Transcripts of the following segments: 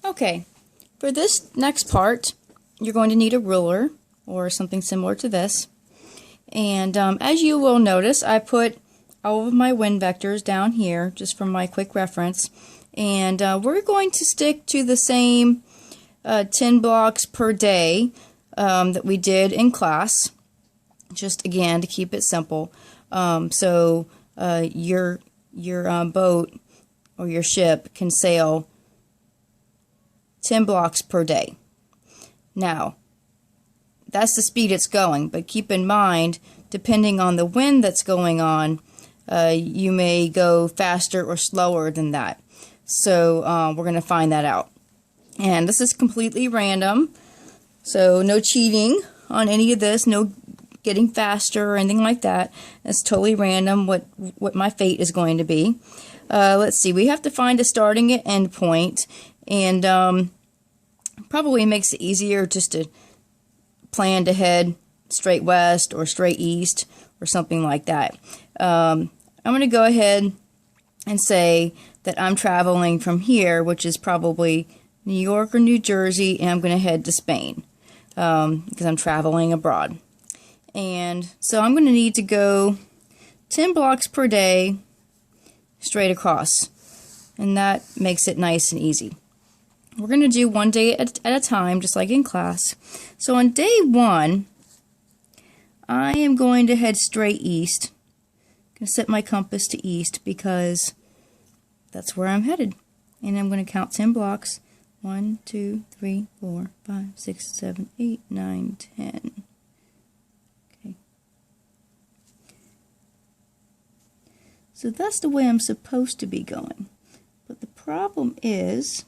Okay, for this next part, you're going to need a ruler or something similar to this. And as you will notice, I put all of my wind vectors down here just for my quick reference. And we're going to stick to the same 10 blocks per day that we did in class, just again to keep it simple. So your boat or your ship can sail 10 blocks per day. Now, that's the speed it's going, but keep in mind, depending on the wind that's going on, you may go faster or slower than that. So we're going to find that out. And this is completely random, so no cheating on any of this, no getting faster or anything like that. It's totally random what my fate is going to be. Let's see, we have to find a starting and end point, and probably makes it easier just to plan to head straight west or straight east or something like that. I'm going to go ahead and say that I'm traveling from here, which is probably New York or New Jersey, and I'm going to head to Spain because I'm traveling abroad. And so I'm going to need to go 10 blocks per day straight across, and that makes it nice and easy. We're going to do one day at a time, just like in class. So on day 1, I am going to head straight east. I'm going to set my compass to east because that's where I'm headed. And I'm going to count 10 blocks. 1, 2, 3, 4, 5, 6, 7, 8, 9, 10. Okay. So that's the way I'm supposed to be going. But the problem is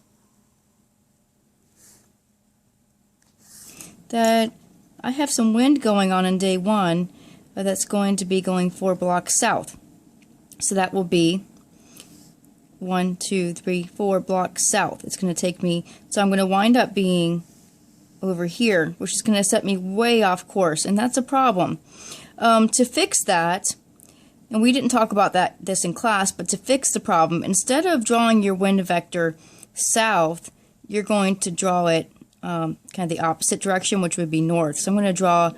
that I have some wind going on in day 1 that's going to be going 4 blocks south. So that will be 1, 2, 3, 4 blocks south. It's going to take me, so I'm going to wind up being over here, which is going to set me way off course, and that's a problem. To fix that, and we didn't talk about this in class, but to fix the problem, instead of drawing your wind vector south, you're going to draw it kind of the opposite direction, which would be north. So I'm going to draw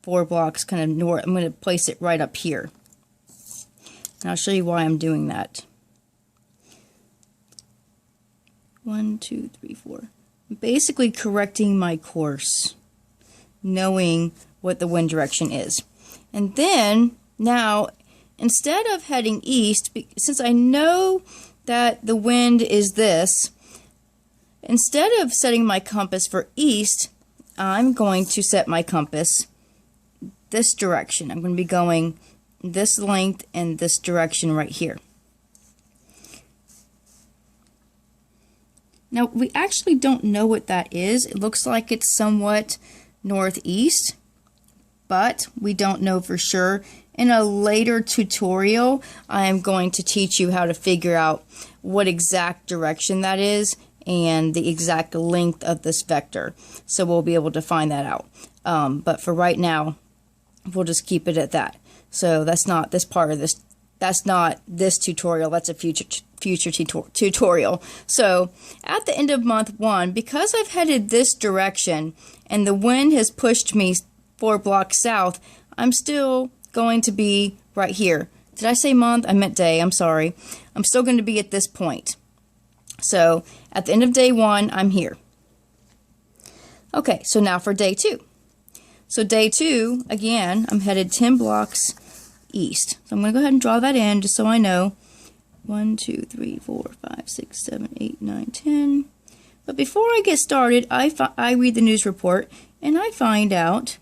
4 blocks kind of north. I'm going to place it right up here. And I'll show you why I'm doing that. 1, 2, 3, 4. I'm basically correcting my course, knowing what the wind direction is. And then, now, instead of heading east, since I know that the wind is this, instead of setting my compass for east, I'm going to set my compass this direction. I'm going to be going this length and this direction right here. Now, we actually don't know what that is. It looks like it's somewhat northeast, but we don't know for sure. In a later tutorial, I am going to teach you how to figure out what exact direction that is and the exact length of this vector. So we'll be able to find that out. But for right now, we'll just keep it at that. So that's not this part of this. That's not this tutorial. That's a future tutorial. So at the end of month 1, because I've headed this direction and the wind has pushed me 4 blocks south, I'm still going to be right here. Did I say month? I meant day. I'm sorry. I'm still going to be at this point. So at the end of day 1, I'm here. Okay, so now for day 2. So day 2, again, I'm headed 10 blocks east. So I'm going to go ahead and draw that in just so I know. 1, 2, 3, 4, 5, 6, 7, 8, 9, 10. But before I get started, I read the news report and I find out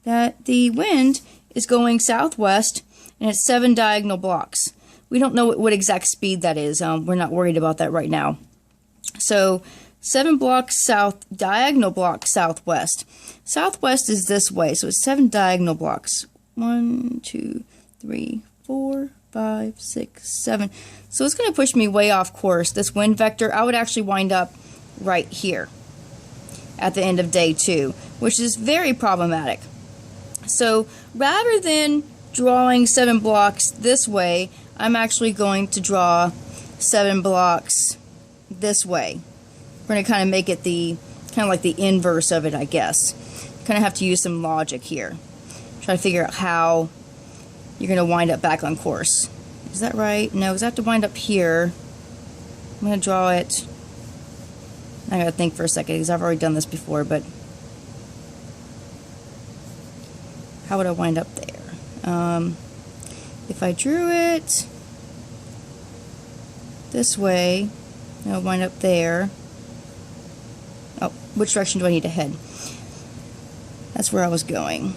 that the wind is going southwest and it's 7 diagonal blocks. We don't know what exact speed that is. We're not worried about that right now. So 7 blocks south, diagonal blocks southwest. Southwest is this way, so it's 7 diagonal blocks. 1, 2, 3, 4, 5, 6, 7. So it's going to push me way off course. This wind vector, I would actually wind up right here at the end of day 2, which is very problematic. So rather than drawing 7 blocks this way, I'm actually going to draw 7 blocks this way. we're going to kind of make it the kind of like the inverse of it, I guess. Kind of have to use some logic here. Try to figure out how you're going to wind up back on course. Is that right? No, because I have to wind up here. I'm going to draw it. I got to think for a second because I've already done this before, but how would I wind up there? If I drew it this way, I'll wind up there. Oh, which direction do I need to head? That's where I was going.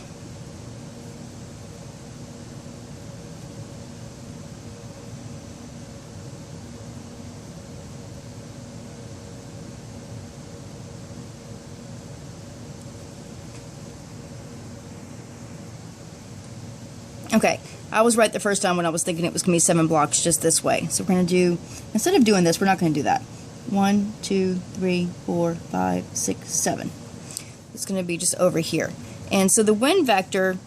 Okay, I was right the first time when I was thinking it was going to be 7 blocks just this way. So we're going to do, instead of doing this, we're not going to do that. 1, 2, 3, 4, 5, 6, 7. It's going to be just over here. And so the wind vector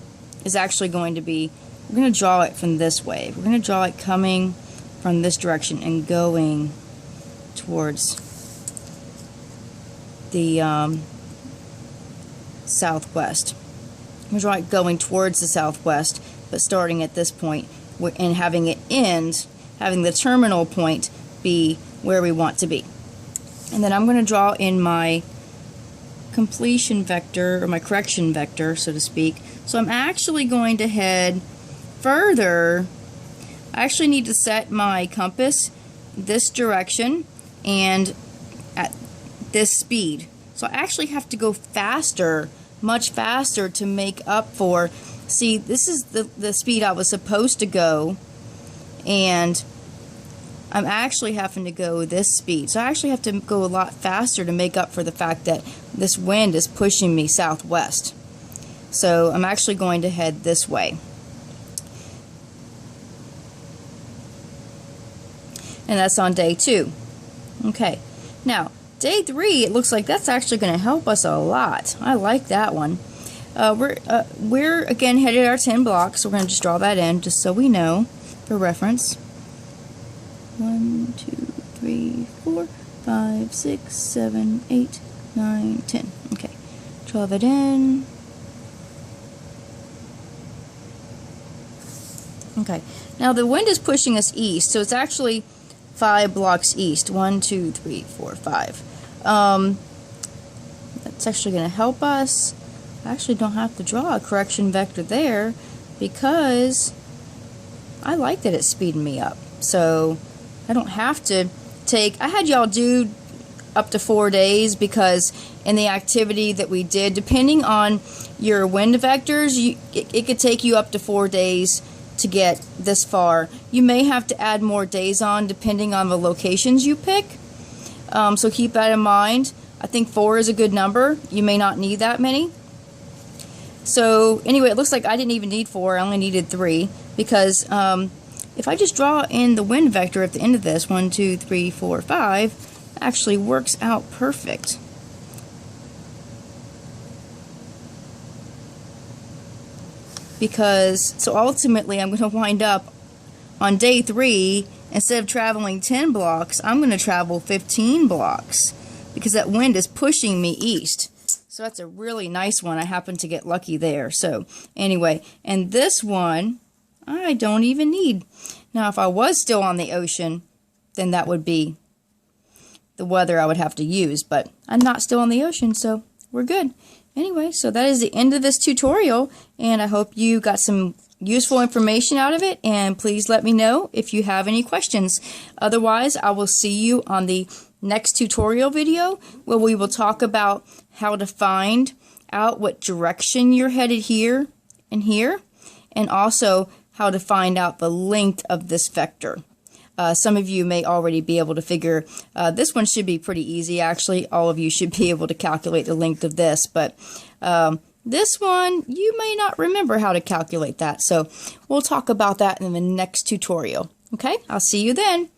is actually going to be, we're going to draw it from this way. We're going to draw it coming from this direction and going towards the southwest. I'm going to draw it going towards the southwest, but starting at this point and having it end, having the terminal point be where we want to be. And then I'm going to draw in my completion vector, or my correction vector, so to speak. So I'm actually going to head further. I actually need to set my compass this direction and at this speed. So I actually have to go faster, much faster, to make up for, see, this is the speed I was supposed to go, and I'm actually having to go this speed. So I actually have to go a lot faster to make up for the fact that this wind is pushing me southwest. So I'm actually going to head this way. And that's on day 2. Okay, now day 3, it looks like that's actually going to help us a lot. I like that one. We're again headed our 10 blocks, so we're going to just draw that in just so we know for reference. 1, 2, 3, 4, 5, 6, 7, 8, 9, 10. Okay, draw that in. Okay, now the wind is pushing us east, so it's actually 5 blocks east. 1, 2, 3, 4, 5. That's actually going to help us. I actually don't have to draw a correction vector there because I like that it's speeding me up. So I don't have to take, I had y'all do up to 4 days because in the activity that we did, depending on your wind vectors, it could take you up to 4 days to get this far. You may have to add more days on depending on the locations you pick. So keep that in mind. I think 4 is a good number. You may not need that many. So anyway, it looks like I didn't even need 4. I only needed 3 because if I just draw in the wind vector at the end of this, 1, 2, 3, 4, 5, actually works out perfect. Because, so ultimately I'm going to wind up on day 3, instead of traveling 10 blocks, I'm going to travel 15 blocks because that wind is pushing me east. So that's a really nice one. I happen to get lucky there. So anyway, and this one I don't even need. Now if I was still on the ocean, then that would be the weather I would have to use, but I'm not still on the ocean, so we're good. Anyway, so that is the end of this tutorial, and I hope you got some useful information out of it, and please let me know if you have any questions. Otherwise, I will see you on the next tutorial video where we will talk about how to find out what direction you're headed here and here, and also how to find out the length of this vector. Some of you may already be able to figure, this one should be pretty easy actually. All of you should be able to calculate the length of this, but this one, you may not remember how to calculate that. So we'll talk about that in the next tutorial. Okay, I'll see you then.